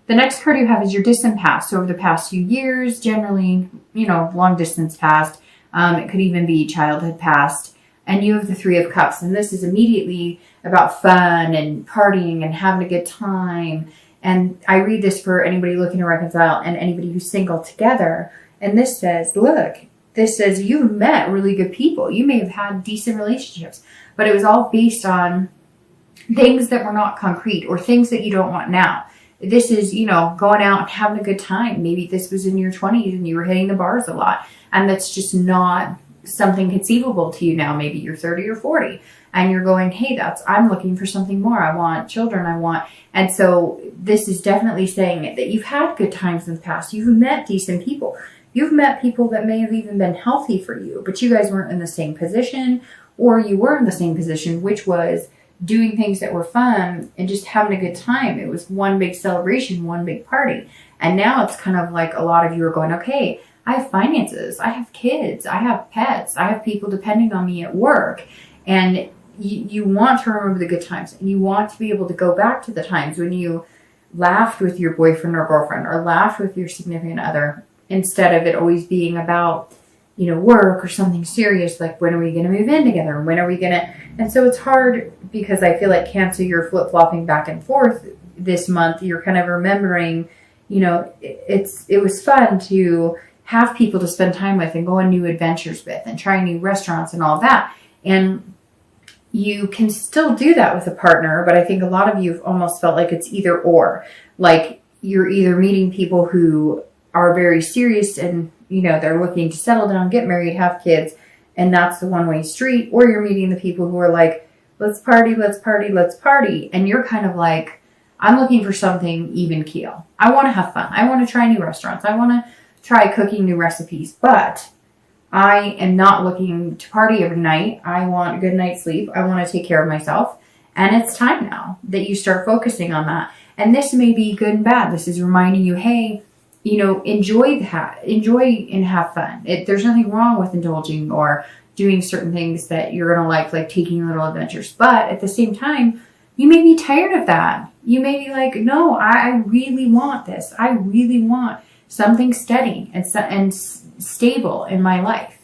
The next card you have is your distant past. So over the past few years, generally, long distance past. It could even be childhood past. And you have the Three of Cups. And this is immediately about fun and partying and having a good time. And I read this for anybody looking to reconcile and anybody who's single together. And this says, look, this says you've met really good people. You may have had decent relationships, but it was all based on things that were not concrete or things that you don't want now. This is, going out and having a good time. Maybe this was in your 20s and you were hitting the bars a lot. And that's just not something conceivable to you now. Maybe you're 30 or 40 and you're going, hey, I'm looking for something more. I want children. And so this is definitely saying that you've had good times in the past. You've met decent people. You've met people that may have even been healthy for you, but you guys weren't in the same position, or you were in the same position, which was doing things that were fun and just having a good time. It was one big celebration, one big party. And now it's kind of like a lot of you are going, okay, I have finances, I have kids, I have pets, I have people depending on me at work. And you want to remember the good times, and you want to be able to go back to the times when you laughed with your boyfriend or girlfriend or laughed with your significant other, instead of it always being about, work or something serious, like when are we going to move in together? When are we going to... And so it's hard because I feel like Cancer, you're flip-flopping back and forth this month. You're kind of remembering, it was fun to have people to spend time with and go on new adventures with and try new restaurants and all that. And you can still do that with a partner, but I think a lot of you have almost felt like it's either or. Like you're either meeting people who are very serious and, they're looking to settle down, get married, have kids, and that's the one-way street, or you're meeting the people who are like, let's party, let's party, let's party. And you're kind of like, I'm looking for something even keel. I want to have fun. I want to try new restaurants. I want to try cooking new recipes, but I am not looking to party every night. I want a good night's sleep. I want to take care of myself. And it's time now that you start focusing on that. And this may be good and bad. This is reminding you, hey, enjoy and have fun. There's nothing wrong with indulging or doing certain things that you're going to like taking little adventures. But at the same time, you may be tired of that. You may be like, no, I really want this. I really want something steady and stable in my life.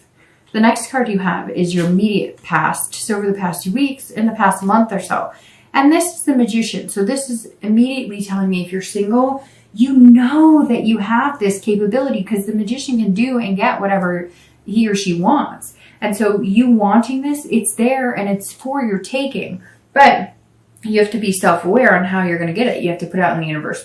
The next card you have is your immediate past. So over the past 2 weeks, in the past month or so. And this is the Magician. So this is immediately telling me if you're single, you know that you have this capability because the Magician can do and get whatever he or she wants. And so you wanting this, it's there and it's for your taking. But you have to be self-aware on how you're going to get it. You have to put out in the universe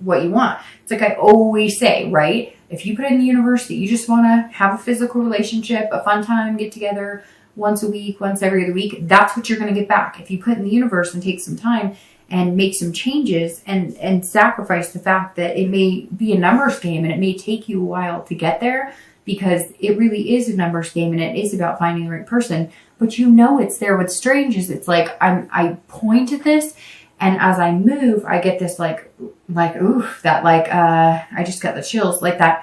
what you want. It's like I always say, right? If you put it in the universe that you just want to have a physical relationship, a fun time, get together once a week, once every other week, that's what you're going to get back. If you put it in the universe and take some time and make some changes and sacrifice the fact that it may be a numbers game and it may take you a while to get there, because it really is a numbers game and it is about finding the right person, but it's there. What's strange is it's like I point at this, and as I move, I get this like oof, that I just got the chills, like that,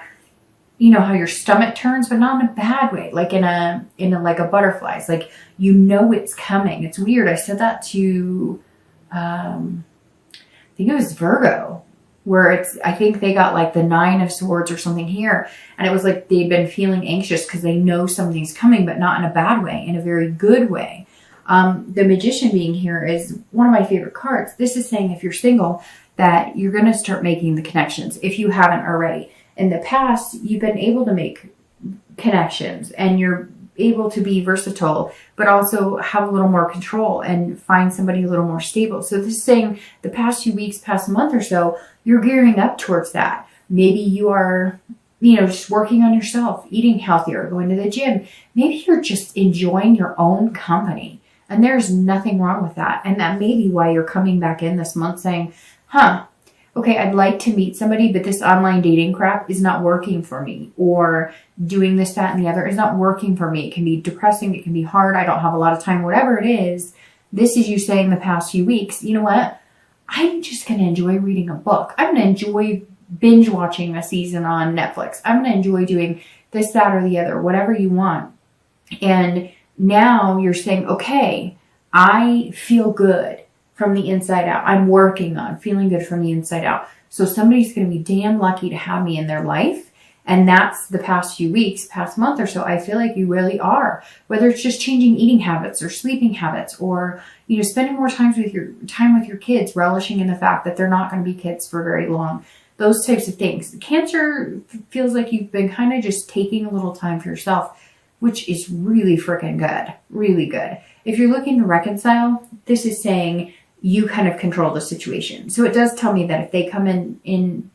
how your stomach turns, but not in a bad way, like in a like a butterfly's, like it's coming. It's weird. I said that to I think it was Virgo, where I think they got like the 9 of Swords or something here. And it was like they'd been feeling anxious because they know something's coming, but not in a bad way, in a very good way. The Magician being here is one of my favorite cards. This is saying if you're single, that you're going to start making the connections if you haven't already. In the past, you've been able to make connections and you're able to be versatile, but also have a little more control and find somebody a little more stable. So this is saying the past 2 weeks, past month or so, you're gearing up towards that. Maybe you are, just working on yourself, eating healthier, going to the gym. Maybe you're just enjoying your own company. And there's nothing wrong with that. And that may be why you're coming back in this month saying, okay, I'd like to meet somebody, but this online dating crap is not working for me. Or doing this, that, and the other is not working for me. It can be depressing. It can be hard. I don't have a lot of time, whatever it is. This is you saying the past few weeks, you know what? I'm just going to enjoy reading a book. I'm going to enjoy binge watching a season on Netflix. I'm going to enjoy doing this, that, or the other, whatever you want. And now you're saying, okay, I feel good from the inside out. I'm working on feeling good from the inside out. So somebody's going to be damn lucky to have me in their life. And that's the past few weeks, past month or so. I feel like you really are, whether it's just changing eating habits or sleeping habits, or, you know, spending more time with your kids, relishing in the fact that they're not going to be kids for very long. Those types of things. Cancer feels like you've been kind of just taking a little time for yourself, which is really freaking good. Really good. If you're looking to reconcile, this is saying you kind of control the situation. So it does tell me that if they come in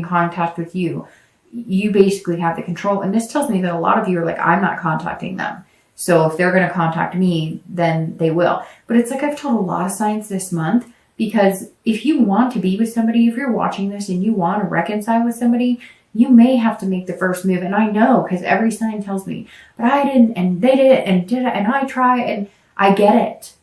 contact with you, you basically have the control. And this tells me that a lot of you are like, I'm not contacting them. So if they're going to contact me, then they will. But it's like I've told a lot of signs this month, because if you want to be with somebody, if you're watching this and you want to reconcile with somebody, you may have to make the first move. And I know, because every sign tells me, but I didn't, and they did it, and I try, and I get it.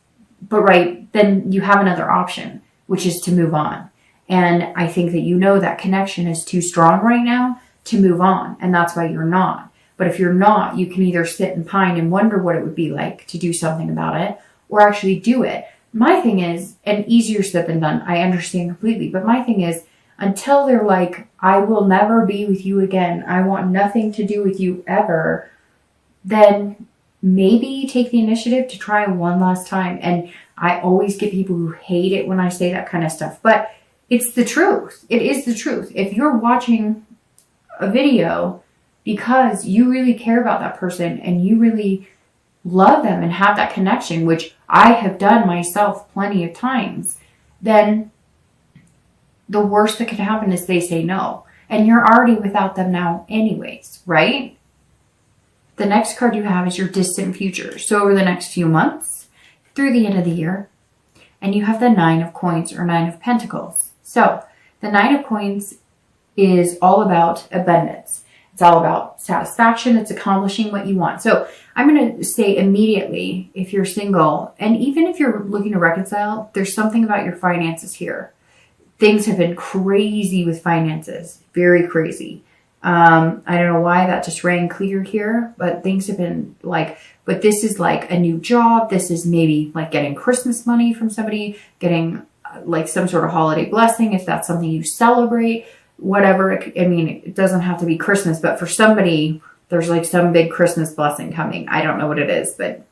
But right, then you have another option, which is to move on. And I think that you know that connection is too strong right now to move on. And that's why you're not. But if you're not, you can either sit and pine and wonder what it would be like to do something about it, or actually do it. My thing is, and easier said than done, I understand completely. But my thing is, until they're like, I will never be with you again, I want nothing to do with you ever, then maybe take the initiative to try one last time. And I always get people who hate it when I say that kind of stuff. But it's the truth. It is the truth. If you're watching a video because you really care about that person and you really love them and have that connection, which I have done myself plenty of times, then the worst that could happen is they say no. And you're already without them now anyways, right? The next card you have is your distant future. So over the next few months, through the end of the year, and you have the 9 of coins or 9 of pentacles. So the 9 of coins is all about abundance. It's all about satisfaction. It's accomplishing what you want. So I'm going to say immediately, if you're single, and even if you're looking to reconcile, there's something about your finances here. Things have been crazy with finances. Very crazy. I don't know why that just rang clear here, but things have been like, but this is like a new job. This is maybe like getting Christmas money from somebody, getting like some sort of holiday blessing, if that's something you celebrate, whatever. I mean, it doesn't have to be Christmas, but for somebody, there's like some big Christmas blessing coming. I don't know what it is, but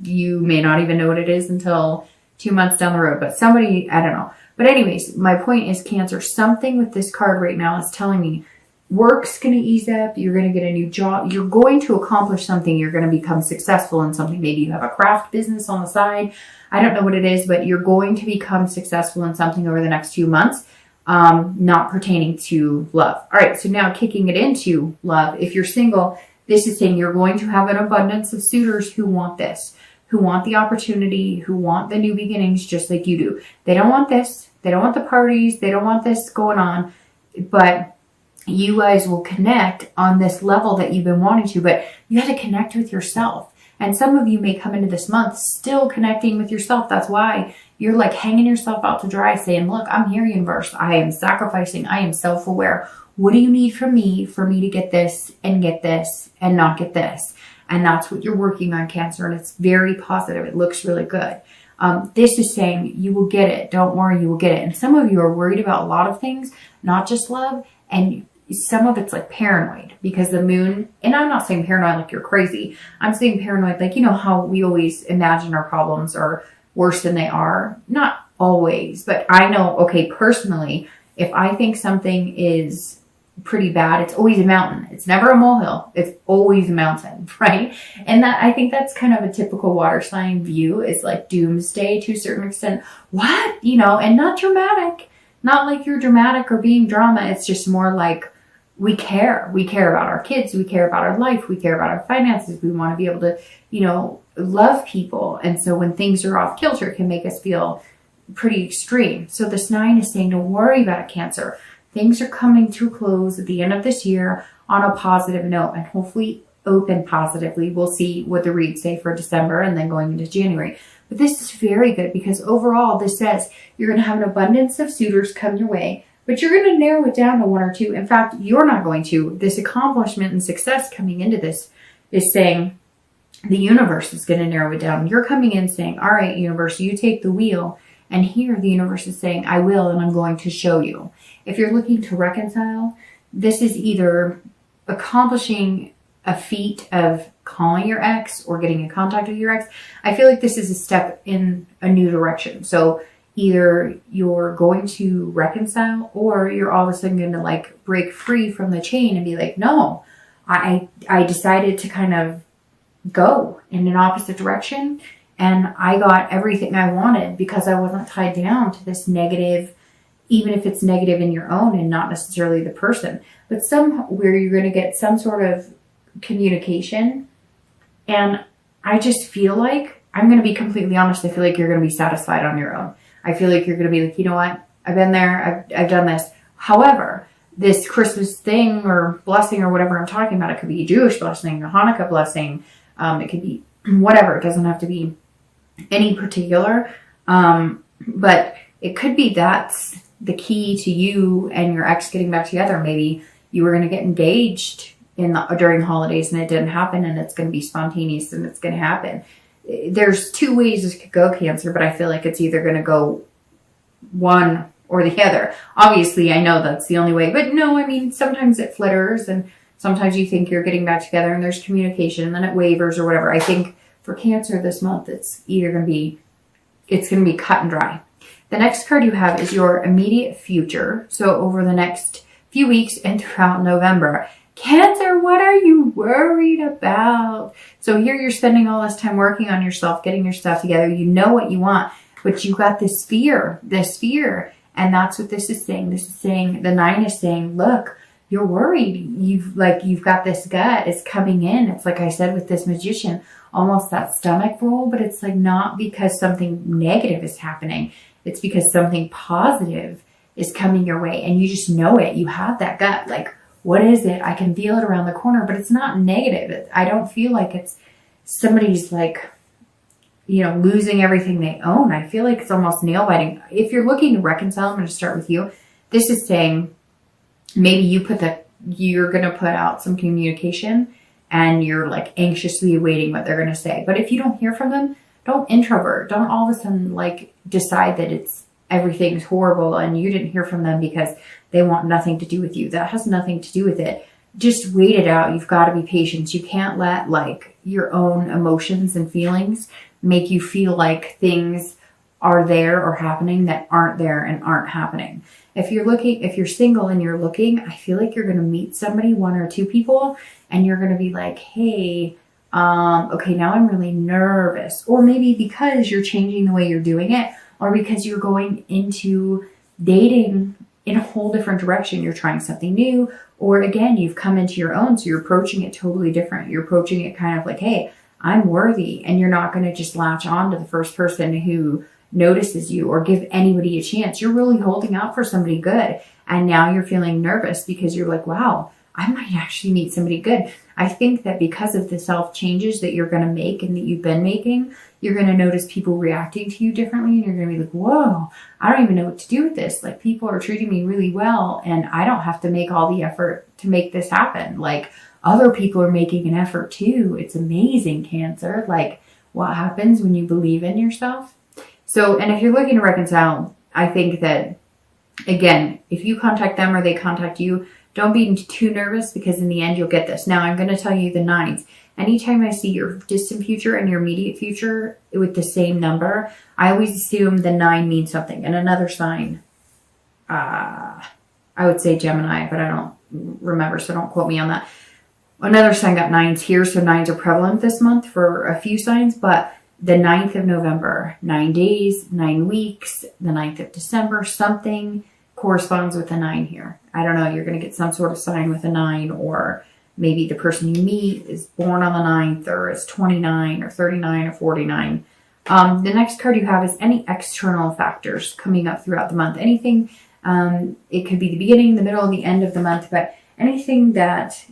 you may not even know what it is until 2 months down the road, but somebody, I don't know. But anyways, my point is, Cancer, something with this card right now is telling me work's going to ease up. You're going to get a new job. You're going to accomplish something. You're going to become successful in something. Maybe you have a craft business on the side. I don't know what it is, but you're going to become successful in something over the next few months, not pertaining to love. All right. So now kicking it into love. If you're single, this is saying you're going to have an abundance of suitors who want this, who want the opportunity, who want the new beginnings, just like you do. They don't want this. They don't want the parties. They don't want this going on, but you guys will connect on this level that you've been wanting to, but you have to connect with yourself. And some of you may come into this month still connecting with yourself. That's why you're like hanging yourself out to dry, saying, look, I'm here, universe. I am sacrificing. I am self-aware. What do you need from me to get this and not get this? And that's what you're working on, Cancer. And it's very positive. It looks really good. This is saying you will get it. Don't worry, you will get it. And some of you are worried about a lot of things, not just love. And some of it's like paranoid because the moon, and I'm not saying paranoid like you're crazy. I'm saying paranoid like, you know how we always imagine our problems are worse than they are. Not always, but I know, okay, personally, if I think something is pretty bad, it's always a mountain. It's never a molehill. It's always a mountain, right? And that, I think that's kind of a typical water sign view, is like doomsday to a certain extent. What? You know, and not dramatic. Not like you're dramatic or being drama. It's just more like we care. We care about our kids. We care about our life. We care about our finances. We want to be able to, you know, love people. And so when things are off kilter, it can make us feel pretty extreme. So this 9 is saying, don't worry about it, Cancer. Things are coming to a close at the end of this year on a positive note, and hopefully open positively. We'll see what the reads say for December and then going into January. But this is very good because overall this says you're going to have an abundance of suitors come your way, but you're going to narrow it down to 1 or 2. In fact, you're not going to. This accomplishment and success coming into this is saying the universe is going to narrow it down. You're coming in saying, all right, universe, you take the wheel And here the universe is saying, I will, and I'm going to show you. If you're looking to reconcile, this is either accomplishing a feat of calling your ex or getting in contact with your ex. I feel like this is a step in a new direction. So either you're going to reconcile, or you're all of a sudden going to like break free from the chain and be like, no, I decided to kind of go in an opposite direction, and I got everything I wanted because I wasn't tied down to this negative, even if it's negative in your own and not necessarily the person, but somewhere you're going to get some sort of communication. And I just feel like, I'm going to be completely honest, I feel like you're going to be satisfied on your own. I feel like you're going to be like, you know what? I've been there. I've done this. However, this Christmas thing or blessing or whatever I'm talking about, it could be a Jewish blessing, a Hanukkah blessing. It could be whatever. It doesn't have to be any particular. But it could be that's the key to you and your ex getting back together. Maybe you were going to get engaged during holidays and it didn't happen, and it's going to be spontaneous and it's going to happen. There's two ways this could go, Cancer, but I feel like it's either going to go one or the other. Obviously, I know that's the only way, but no, I mean, sometimes it flitters, and sometimes you think you're getting back together and there's communication and then it wavers or whatever. I think for Cancer this month, it's either going to be cut and dry. The next card you have is your immediate future. So over the next few weeks and throughout November, Cancer, what are you worried about? So here you're spending all this time working on yourself, getting your stuff together. You know what you want, but you got this fear. And that's what this is saying. This is saying, the 9 is saying, look, you're worried. You've got this gut is coming in. It's like I said with this Magician, almost that stomach roll, but it's like not because something negative is happening. It's because something positive is coming your way, and you just know it. You have that gut, like, what is it? I can feel it around the corner, but it's not negative. I don't feel like it's somebody's like, losing everything they own. I feel like it's almost nail biting. If you're looking to reconcile, I'm going to start with you. This is saying maybe you're going to put out some communication and you're like anxiously awaiting what they're going to say. But if you don't hear from them, don't introvert. Don't all of a sudden like decide that everything's horrible and you didn't hear from them because they want nothing to do with you. That has nothing to do with it. Just wait it out. You've got to be patient. You can't let like your own emotions and feelings make you feel like things are there or happening that aren't there and aren't happening. If you're single and you're looking, I feel like you're going to meet somebody, 1 or 2 people, and you're going to be like, hey, okay, now I'm really nervous. Or maybe because you're changing the way you're doing it, or because you're going into dating in a whole different direction. You're trying something new, or again, you've come into your own, so you're approaching it totally different. You're approaching it kind of like, hey, I'm worthy, and you're not going to just latch on to the first person who notices you or give anybody a chance. You're really holding out for somebody good, and now you're feeling nervous because you're like, wow, I might actually meet somebody good. I think that because of the self changes that you're going to make and that you've been making, you're going to notice people reacting to you differently, and you're going to be like, whoa, I don't even know what to do with this. Like, people are treating me really well, and I don't have to make all the effort to make this happen. Like, other people are making an effort too. It's amazing, Cancer. Like, what happens when you believe in yourself? So, and if you're looking to reconcile, I think that, again, if you contact them or they contact you, don't be too nervous, because in the end, you'll get this. Now, I'm going to tell you the 9s. Anytime I see your distant future and your immediate future with the same number, I always assume the 9 means something. And another sign, I would say Gemini, but I don't remember, so don't quote me on that. Another sign got 9s here, so 9s are prevalent this month for a few signs, but the 9th of November, 9 days, 9 weeks, the 9th of December, something corresponds with a 9 here. I don't know, you're going to get some sort of sign with a 9, or maybe the person you meet is born on the 9th, or is 29 or 39 or 49. The next card you have is any external factors coming up throughout the month. Anything, it could be the beginning, the middle, and the end of the month, but anything that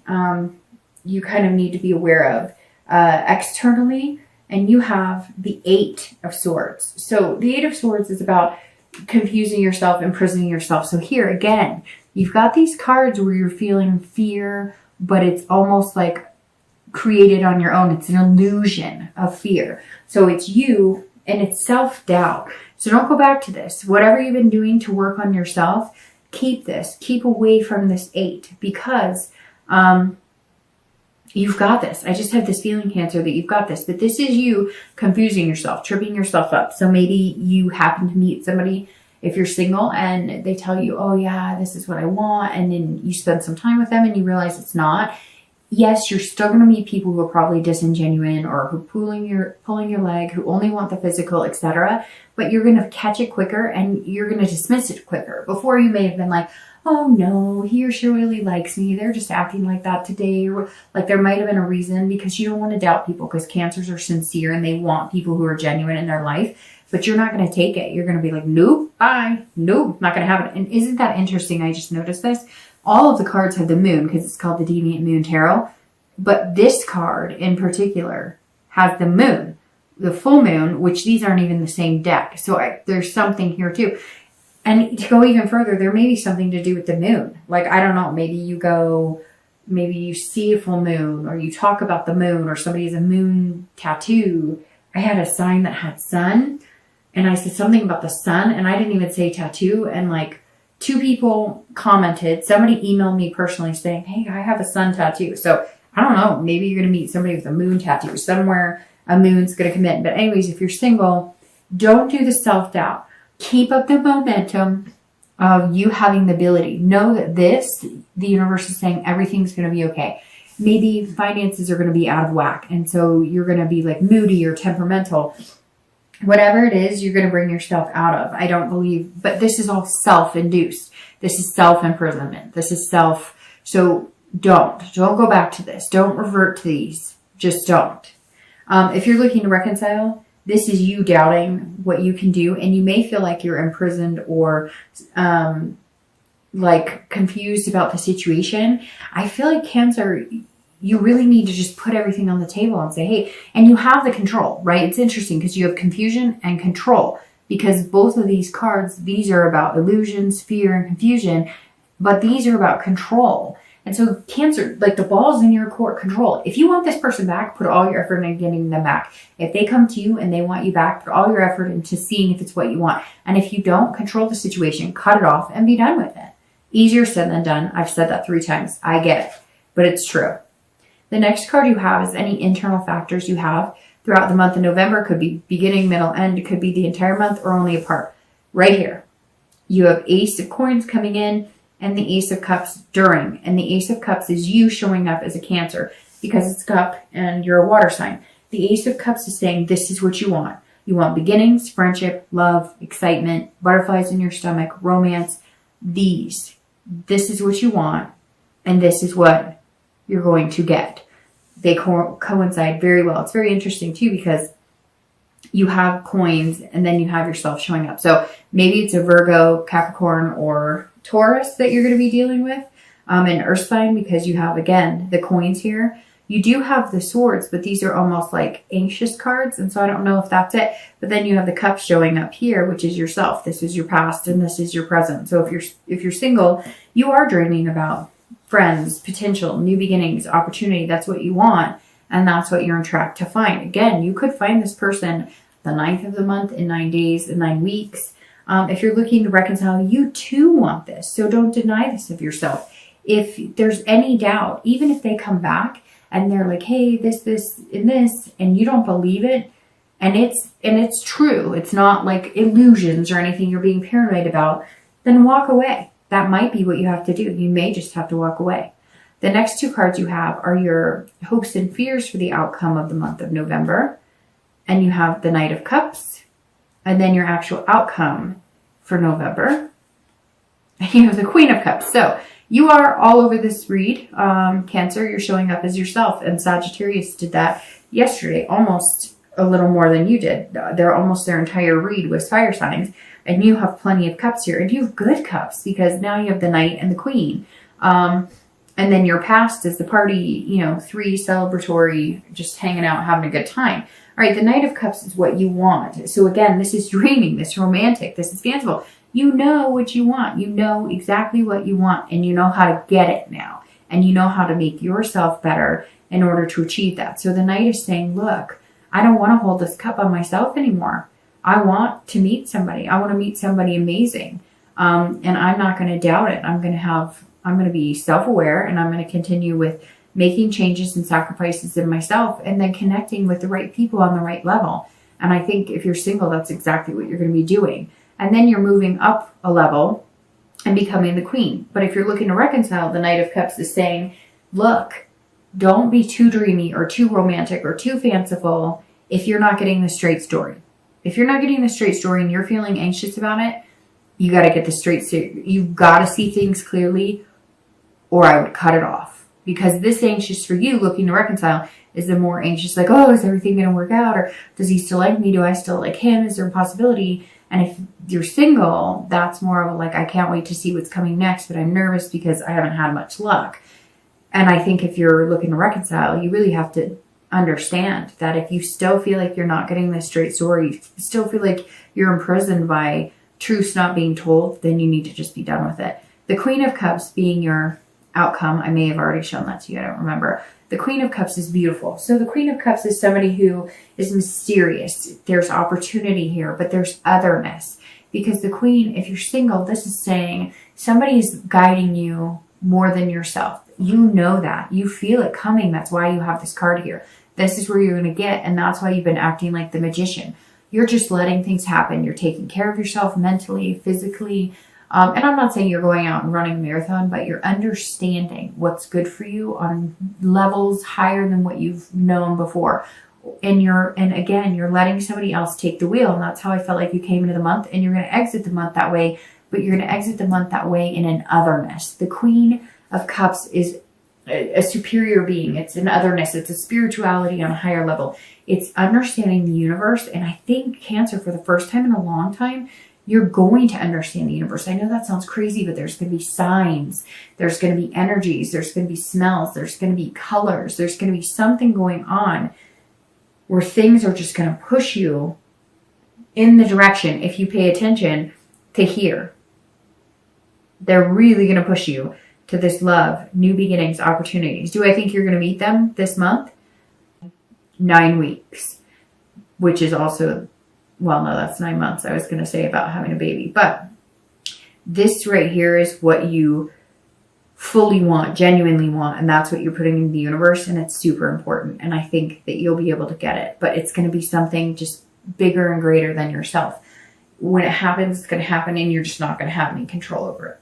you kind of need to be aware of externally. And you have the 8 of Swords. So the 8 of Swords is about confusing yourself, imprisoning yourself. So here again, you've got these cards where you're feeling fear, but it's almost like created on your own. It's an illusion of fear. So it's you And it's self-doubt. So don't go back to this. Whatever you've been doing to work on yourself, keep this. Keep away from this 8 because you've got this. I just have this feeling, Cancer, that you've got this. But this is you confusing yourself, tripping yourself up. So maybe you happen to meet somebody, if you're single, and they tell you, oh yeah, this is what I want. And then you spend some time with them and you realize it's not. Yes, you're still going to meet people who are probably disingenuine or who pulling your leg, who only want the physical, etc. But you're going to catch it quicker and you're going to dismiss it quicker. Before you may have been like, oh no, he or she really likes me. They're just acting like that today. Or like there might have been a reason, because you don't want to doubt people, because Cancers are sincere and they want people who are genuine in their life. But you're not going to take it. You're going to be like, nope, bye. Nope, not going to have it. And isn't that interesting? I just noticed this. All of the cards have the moon because it's called the Deviant Moon Tarot. But this card in particular has the moon, the full moon, which these aren't even the same deck. So there's something here too. And to go even further, there may be something to do with the moon. Like, I don't know, maybe you see a full moon, or you talk about the moon, or somebody has a moon tattoo. I had a sign that had sun, and I said something about the sun, and I didn't even say tattoo, and like 2 people commented. Somebody emailed me personally saying, hey, I have a sun tattoo. So I don't know, maybe you're going to meet somebody with a moon tattoo. Somewhere a moon's going to come in. But anyways, if you're single, don't do the self-doubt. Keep up the momentum of you having the ability. Know that the universe is saying everything's going to be okay. Maybe finances are going to be out of whack, and so you're going to be like moody or temperamental. Whatever it is, you're going to bring yourself out of. I don't believe, but this is all self-induced. This is self-imprisonment. This is so don't go back to this. Don't revert to these. Just don't. If you're looking to reconcile, this is you doubting what you can do, and you may feel like you're imprisoned or like confused about the situation. I feel like Cancer, you really need to just put everything on the table and say, hey, and you have the control, right? It's interesting because you have confusion and control, because both of these cards, these are about illusions, fear, and confusion, but these are about control. And so Cancer, like the ball's in your court, control. If you want this person back, put all your effort into getting them back. If they come to you and they want you back, put all your effort into seeing if it's what you want. And if you don't, control the situation, cut it off, and be done with it. Easier said than done. I've said that 3 times. I get it, but it's true. The next card you have is any internal factors you have throughout the month of November. It could be beginning, middle, end. It could be the entire month or only a part. Right here, you have Ace of Coins coming in, and the Ace of Cups during. And the Ace of Cups is you showing up as a Cancer because it's a cup and you're a water sign. The Ace of Cups is saying this is what you want. You want beginnings, friendship, love, excitement, butterflies in your stomach, romance. This is what you want, and this is what you're going to get. They coincide very well. It's very interesting too, because you have coins and then you have yourself showing up. So maybe it's a Virgo, Capricorn, or Taurus that you're going to be dealing with, an earth sign, because you have, again, the coins here. You do have the swords, but these are almost like anxious cards. And so I don't know if that's it. But then you have the cups showing up here, which is yourself. This is your past and this is your present. So if you're single, you are dreaming about friends, potential, new beginnings, opportunity. That's what you want. And that's what you're on track to find. Again, you could find this person the 9th of the month, in 9 days, in 9 weeks. If you're looking to reconcile, you too want this. So don't deny this of yourself. If there's any doubt, even if they come back and they're like, hey, this, and this, and you don't believe it, and it's true, it's not like illusions or anything you're being paranoid about, then walk away. That might be what you have to do. You may just have to walk away. The next 2 cards you have are your hopes and fears for the outcome of the month of November. And you have the Knight of Cups, and then your actual outcome for November. And you have the Queen of Cups. So you are all over this read. Cancer, you're showing up as yourself. And Sagittarius did that yesterday, almost a little more than you did. Their entire read was fire signs. And you have plenty of cups here. And you have good cups, because now you have the Knight and the Queen. And then your past is the party, 3 celebratory, just hanging out, having a good time. All right, the Knight of Cups is what you want. So again, this is dreaming, this is romantic, this is fanciful. You know what you want. You know exactly what you want, and you know how to get it now. And you know how to make yourself better in order to achieve that. So the Knight is saying, look, I don't want to hold this cup on myself anymore. I want to meet somebody. I want to meet somebody amazing. And I'm not going to doubt it. I'm going to be self-aware, and I'm going to continue with making changes and sacrifices in myself, and then connecting with the right people on the right level. And I think if you're single, that's exactly what you're going to be doing. And then you're moving up a level and becoming the queen. But if you're looking to reconcile, the Knight of Cups is saying, look, don't be too dreamy or too romantic or too fanciful if you're not getting the straight story. If you're not getting the straight story and you're feeling anxious about it, you got to get the straight story. You've got to see things clearly, or I would cut it off. Because this anxious for you, looking to reconcile, is the more anxious, like, oh, is everything going to work out? Or does he still like me? Do I still like him? Is there a possibility? And if you're single, that's more of a like, I can't wait to see what's coming next, but I'm nervous because I haven't had much luck. And I think if you're looking to reconcile, you really have to understand that if you still feel like you're not getting the straight story, you still feel like you're imprisoned by truths not being told, then you need to just be done with it. The Queen of Cups being your outcome, I may have already shown that to you, I don't remember. The Queen of Cups is beautiful. So the Queen of Cups is somebody who is mysterious. There's opportunity here, but there's otherness. Because the Queen, if you're single, this is saying somebody is guiding you more than yourself. You know that. You feel it coming. That's why you have this card here. This is where you're going to get, and that's why you've been acting like the magician. You're just letting things happen. You're taking care of yourself mentally, physically. And I'm not saying you're going out and running a marathon, but you're understanding what's good for you on levels higher than what you've known before. And again, you're letting somebody else take the wheel. And that's how I felt like you came into the month, and you're going to exit the month that way, but you're going to exit the month that way in an otherness. The Queen of Cups is a superior being. It's an otherness. It's a spirituality on a higher level. It's understanding the universe. And I think Cancer, for the first time in a long time, you're going to understand the universe. I know that sounds crazy, but there's going to be signs. There's going to be energies. There's going to be smells. There's going to be colors. There's going to be something going on where things are just going to push you in the direction, if you pay attention, to here. They're really going to push you to this love, new beginnings, opportunities. Do I think you're going to meet them this month? 9 weeks, which is also, well, no, that's 9 months. I was going to say about having a baby, but this right here is what you fully want, genuinely want, and that's what you're putting in the universe, and it's super important, and I think that you'll be able to get it, but it's going to be something just bigger and greater than yourself. When it happens, it's going to happen, and you're just not going to have any control over it.